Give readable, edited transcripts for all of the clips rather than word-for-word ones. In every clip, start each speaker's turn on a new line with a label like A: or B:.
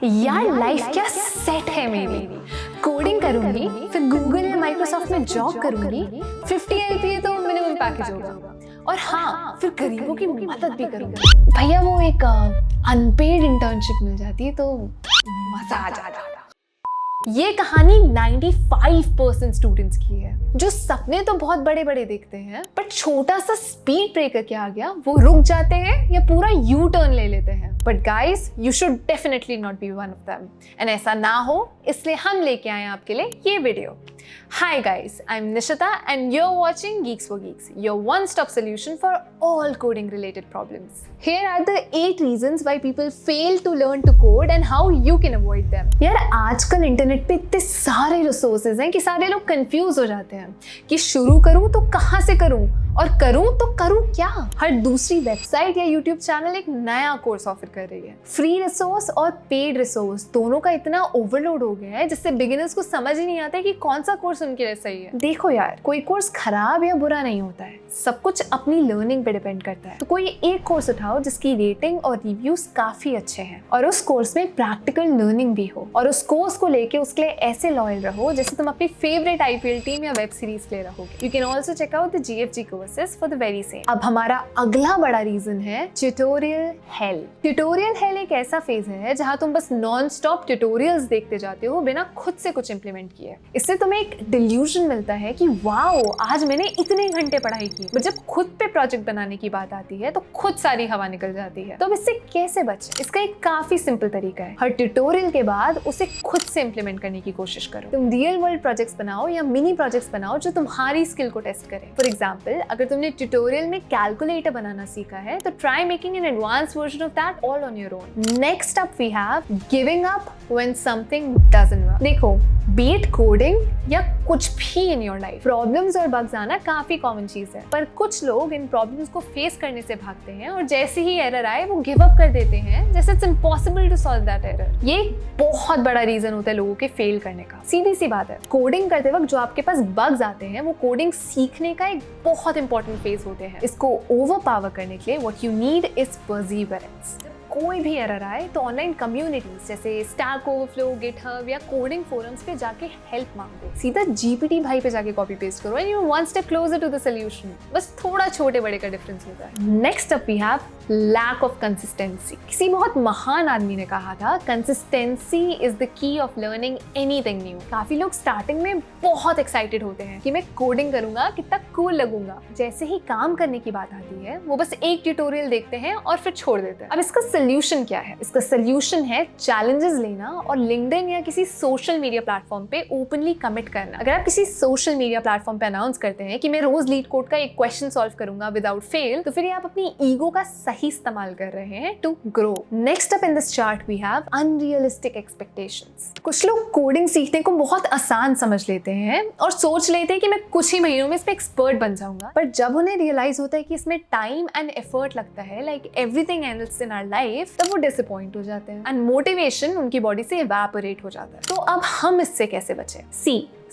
A: यार लाइफ क्या सेट है मेरी। कोडिंग करूंगी, फिर गूगल या माइक्रोसॉफ्ट में जॉब करूंगी, 50 LPA तो मिनिमम पैकेज होगा, और हाँ फिर गरीबों की मदद भी करूंगी। भैया वो एक अनपेड इंटर्नशिप मिल जाती तो मजा आ जाता। ये कहानी 95% स्टूडेंट्स की है जो सपने तो बहुत बड़े बड़े देखते हैं, पर छोटा सा स्पीड ब्रेकर क्या आ गया वो रुक जाते हैं या पूरा यू टर्न ले लेते हैं। But guys, you should definitely not be one of them, and ऐसा ना हो इसलिए हम लेके आए हैं आपके लिए ये video. Hi guys, I'm Nishita and you're watching Geeks for Geeks, your one-stop solution for all coding related problems. Here are the 8 reasons why people fail to learn to code and how you can avoid them. यार आजकल internet पे इतने सारे resources हैं कि सारे लोग confuse हो जाते हैं कि शुरू करूं तो कहां से करूं और करूं तो करूं क्या। हर दूसरी वेबसाइट या यूट्यूब चैनल एक नया कोर्स ऑफर कर रही है। फ्री रिसोर्स और पेड रिसोर्स दोनों का इतना ओवरलोड हो गया है जिससे बिगिनर्स को समझ ही नहीं आता है कि कौन सा कोर्स उनके लिए सही है। देखो यार, कोई कोर्स खराब या बुरा नहीं होता है, सब कुछ अपनी लर्निंग पे डिपेंड करता है। तो कोई एक कोर्स उठाओ जिसकी रेटिंग और रिव्यूज काफी अच्छे हैं और उस कोर्स में प्रैक्टिकल लर्निंग भी हो, और उस कोर्स को लेके उसके लिए ऐसे लॉयल रहो जैसे तुम अपनी फेवरेट IPL टीम या वेब सीरीज के लिए रहोगे। You can also check out the GFG courses for the very same. अब हमारा अगला बड़ा रीजन है ट्यूटोरियल हेल। ट्यूटोरियल हेल एक ऐसा फेज है जहां तुम बस नॉन स्टॉप ट्यूटोरियल्स देखते जाते हो बिना खुद से कुछ इंप्लीमेंट किए। इससे तुम्हें एक डिल्यूजन मिलता है कि वाओ, आज मैंने इतने घंटे पढ़ाई की, बट जब खुद पे प्रोजेक्ट बनाने की बात आती है तो खुद सारी हवा निकल जाती है। तो अब इससे कैसे बचें? इसका एक काफी सिंपल तरीका है। हर ट्यूटोरियल के बाद उसे खुद से इंप्लीमेंट करने की कोशिश करो। तुम रियल वर्ल्ड प्रोजेक्ट्स बनाओ या मिनी प्रोजेक्ट्स बनाओ जो तुम्हारी स्किल को टेस्ट करें। फॉर एग्जाम्पल, अगर तुमने ट्यूटोरियल में कैलकुलेटर बनाना सीखा है तो try making an advance version of that all on your own. Next up we have giving up when something doesn't work. देखो, बीट कोडिंग या कुछ भी इन योर लाइफ, प्रॉब्लम्स और बग्स आना काफी कॉमन चीज है, पर कुछ लोग इन प्रॉब्लम्स को फेस करने से भागते हैं और जैसे ही एरर आए वो गिव अप कर देते हैं, जैसे it's impossible to solve that error. ये बहुत बड़ा रीजन होता है लोगों के फेल करने का। सीधी सी बात है, कोडिंग करते वक्त जो आपके पास बग्स आते हैं वो कोडिंग सीखने का एक बहुत इंपॉर्टेंट फेज होते हैं। इसको ओवरपावर करने के लिए what you need is perseverance. कोई भी एरर आए तो ऑनलाइन कम्युनिटीज जैसे स्टैक ओवरफ्लो, गिटहब या कोडिंग फोरम्स पे जाके हेल्प मांगो। सीधा GPT भाई पे जाके कॉपी पेस्ट करो and you one step closer to the solution. बस थोड़ा छोटे बड़े का डिफरेंस होता है। Next up we have lack of consistency. किसी बहुत महान आदमी ने कहा था, consistency is the key of learning anything new. काफी लोग स्टार्टिंग में बहुत एक्साइटेड होते हैं कि मैं कोडिंग करूंगा, कितना कूल लगूंगा। जैसे ही काम करने की बात आती है वो बस एक ट्यूटोरियल देखते हैं और फिर छोड़ देते हैं। अब इसका सोल्यूशन क्या है? इसका सोल्यूशन है चैलेंजेस लेना और लिंक्डइन या किसी सोशल मीडिया प्लेटफॉर्म पे ओपनली कमिट करना। अगर आप किसी सोशल मीडिया प्लेटफॉर्म पे अनाउंस करते हैं कि मैं रोज लीड कोड का एक क्वेश्चन सॉल्व करूंगा विदाउट फेल, तो फिर आप अपनी ईगो का सही इस्तेमाल कर रहे हैं to grow. Next up in this chart we have unrealistic expectations. कुछ लोग कोडिंग सीखने को बहुत आसान समझ लेते हैं और सोच लेते हैं कि मैं कुछ ही महीनों में इस पे एक्सपर्ट बन जाऊंगा, पर जब उन्हें रियलाइज होता है कि इसमें टाइम एंड एफर्ट लगता है like everything else in our life, तब वो डिसअपॉइंट हो जाते हैं एंड मोटिवेशन उनकी बॉडी से इवैपोरेट हो जाता है। तो अब हम इससे कैसे बचें?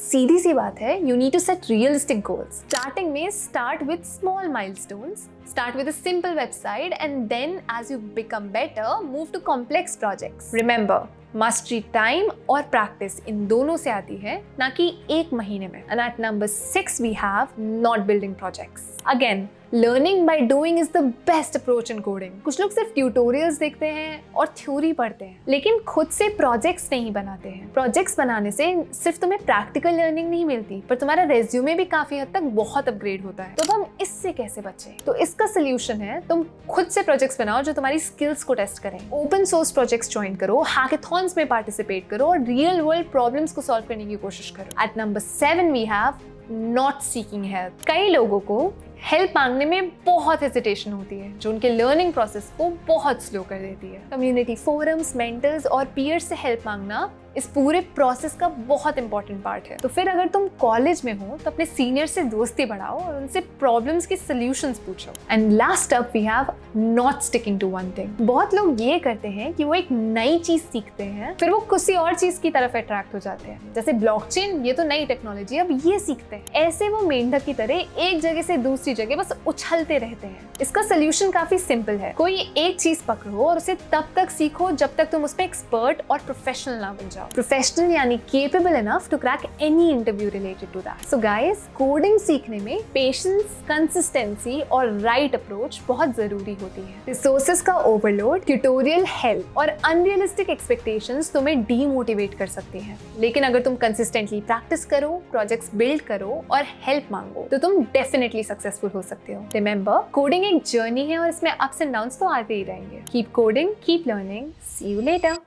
A: सीधी सी बात है, you need to set realistic goals. Starting में start with small milestones, start with a simple website and then as you become better, move to complex projects. Remember, mastery time और practice इन दोनों से आती है, ना कि एक महीने में। And at number 6 we have not building projects. Again, learning by doing is the best approach in coding. कुछ लोग सिर्फ ट्यूटोरियल्स देखते हैं और थ्योरी पढ़ते हैं, लेकिन खुद से प्रोजेक्ट्स नहीं बनाते हैं। प्रोजेक्ट्स बनाने से सिर्फ तुम्हें प्रैक्टिकल लर्निंग नहीं मिलती, पर तुम्हारा रेज्यूमे भी काफी हद तक बहुत अपग्रेड होता है। तो हम इससे कैसे बचें? तो इसका सोल्यूशन है, तुम खुद से प्रोजेक्ट्स बनाओ जो तुम्हारी स्किल्स को टेस्ट करें। ओपन सोर्स प्रोजेक्ट्स ज्वाइन करो, हैकाथॉन्स में पार्टिसिपेट करो और रियल वर्ल्ड प्रॉब्लम्स को सॉल्व करने की कोशिश करो। At number 7 we have not seeking help. कई लोगों को हेल्प मांगने में बहुत हेजिटेशन होती है जो उनके लर्निंग प्रोसेस को बहुत स्लो कर देती है। कम्युनिटी फोरम्स, मेंटर्स और पीयर्स से हेल्प मांगना इस पूरे प्रोसेस का बहुत इंपॉर्टेंट पार्ट है। तो फिर अगर तुम कॉलेज में हो तो अपने सीनियर से दोस्ती बढ़ाओ और उनसे प्रॉब्लम्स की सॉल्यूशंस पूछो। And last up we have not sticking to one thing. बहुत लोग ये करते हैं कि वो एक नई चीज सीखते हैं, फिर वो किसी और चीज की तरफ अट्रैक्ट हो जाते हैं। जैसे ब्लॉकचेन, ये तो नई टेक्नोलॉजी, अब ये सीखते हैं। ऐसे वो मेंढक की तरह एक जगह से दूसरी जगह बस उछलते रहते हैं। इसका सोल्यूशन काफी सिंपल है। कोई एक चीज पकड़ो और उसे तब तक सीखो जब तक तुम उसमें एक्सपर्ट और प्रोफेशनल ना बन जाओ। प्रोफेशनल यानी capable enough to crack any interview related to that. So guys, coding सीखने में पेशेंस, कंसिस्टेंसी और राइट अप्रोच बहुत जरूरी होती है। रिसोर्सेज का ओवरलोड, ट्यूटोरियल हेल्प और अनरियलिस्टिक एक्सपेक्टेशंस तुम्हें डीमोटिवेट कर सकती हैं। लेकिन अगर तुम कंसिस्टेंटली प्रैक्टिस करो, प्रोजेक्ट्स बिल्ड करो और हेल्प मांगो तो तुम डेफिनेटली सक्सेसफुल हो सकते हो। रिमेंबर, कोडिंग एक जर्नी है और इसमें अप्स एंड डाउन्स तो आते ही रहेंगे। Keep coding, keep learning, see you letter.